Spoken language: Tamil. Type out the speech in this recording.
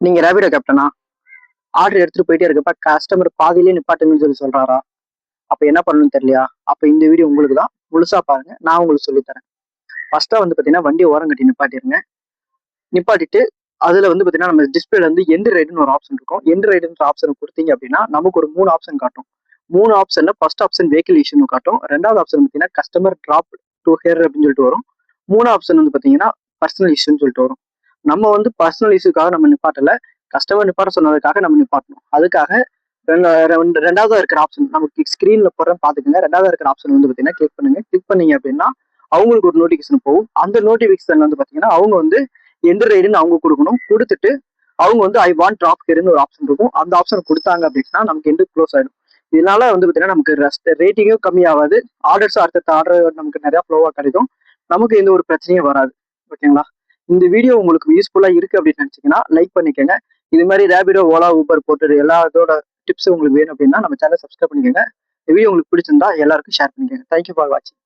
நீங்க ரேபிடோ கேப்டனா? ஆர்டர் எடுத்துட்டு போயிட்டே இருக்கப்ப கஸ்டமர் பாதியிலே நிப்பாட்டுங்கன்னு சொல்றாரா? அப்ப என்ன பண்ணணும்னு தெரியலையா? அப்ப இந்த வீடியோ உங்களுக்கு தான். முழுசா பாருங்க. நான் உங்களுக்கு சொல்லித் தரேன். ஃபர்ஸ்ட்டா பாத்தீங்கன்னா வண்டிய ஓரம் கட்டி நிப்பாட்டிருங்க. நிப்பாட்டிட்டு அதுல பாத்தீங்கன்னா நம்ம டிஸ்பிளேல எண்ட் ரைடுன்னு ஒரு ஆப்ஷன் இருக்கும். எண்ட் ரைடுன்ற ஆப்ஷன் கொடுத்தீங்க அப்படின்னா நமக்கு ஒரு 3 ஆப்ஷன் காட்டும். 3 ஆப்ஷன்ல ஃபர்ஸ்ட் ஆப்ஷன் வெஹிக்கிள் இஷ்யூன்னு காட்டும். 2வது ஆப்ஷன் பாத்தீங்கன்னா கஸ்டமர் டிராப் டூ ஹியர் அப்படின்னு சொல்லிட்டு வரும். 3 ஆப்ஷன் பாத்தீங்கன்னா பர்சனல் இஷ்யூன்னு சொல்லிட்டு வரும். நம்ம பர்சனல் இஷ்யூக்காக நம்ம நிப்பாட்டல. கஸ்டமர் நிப்பாட்ட சொன்னதுக்காக நம்ம நிப்பாட்டணும். அதுக்காக ரெண்டாவதா இருக்கிற ஆப்ஷன் நமக்கு ஸ்கிரீன்ல போடுற பாத்துக்கோங்க. ரெண்டாவதா இருக்கிற ஆப்ஷன் பாத்தீங்கன்னா கிளிக் பண்ணுங்க. கிளிக் பண்ணீங்க அப்படின்னா அவங்களுக்கு ஒரு நோட்டிபிகேஷன் போகும். அந்த நோட்டிபிகேஷன் பாத்தீங்கன்னா அவங்க எண்ட் ரைடுன்னு அவங்க கொடுக்கணும். கொடுத்துட்டு அவங்க ஐ வாண்ட் டிராப் ஹியர்னு ஒரு ஆப்ஷன் இருக்கும். அந்த ஆப்ஷன் கொடுத்தாங்க அப்படின்னா நமக்கு எண்டு க்ளோஸ் ஆயிடும். இதனால பாத்தீங்கன்னா நமக்கு ரேட்டிங்கும் கம்மியாகாது. ஆர்டர்ஸும் அடுத்த ஆர்டர் நமக்கு நிறைய ஃப்ளோவா கிடைக்கும். நமக்கு எந்த ஒரு பிரச்சனையும் வராது. ஓகேங்களா? இந்த வீடியோ உங்களுக்கு யூஸ்ஃபுல்லா இருக்கு அப்படின்னு நினைச்சீங்கன்னா லைக் பண்ணிக்கோங்க. இது மாதிரி ரேபிடோ, ஓலா, ஊபர் போட்டு எல்லா இதோட டிப்ஸ் உங்களுக்கு வேணும் அப்படின்னா நம்ம சேனல் சப்ஸ்கிரைப் பண்ணிக்கோங்க. இந்த வீடியோ உங்களுக்கு பிடிச்சிருந்தா எல்லாருக்கும் ஷேர் பண்ணிக்கோங்க. தேங்க்யூ ஃபார் வாட்சிங்.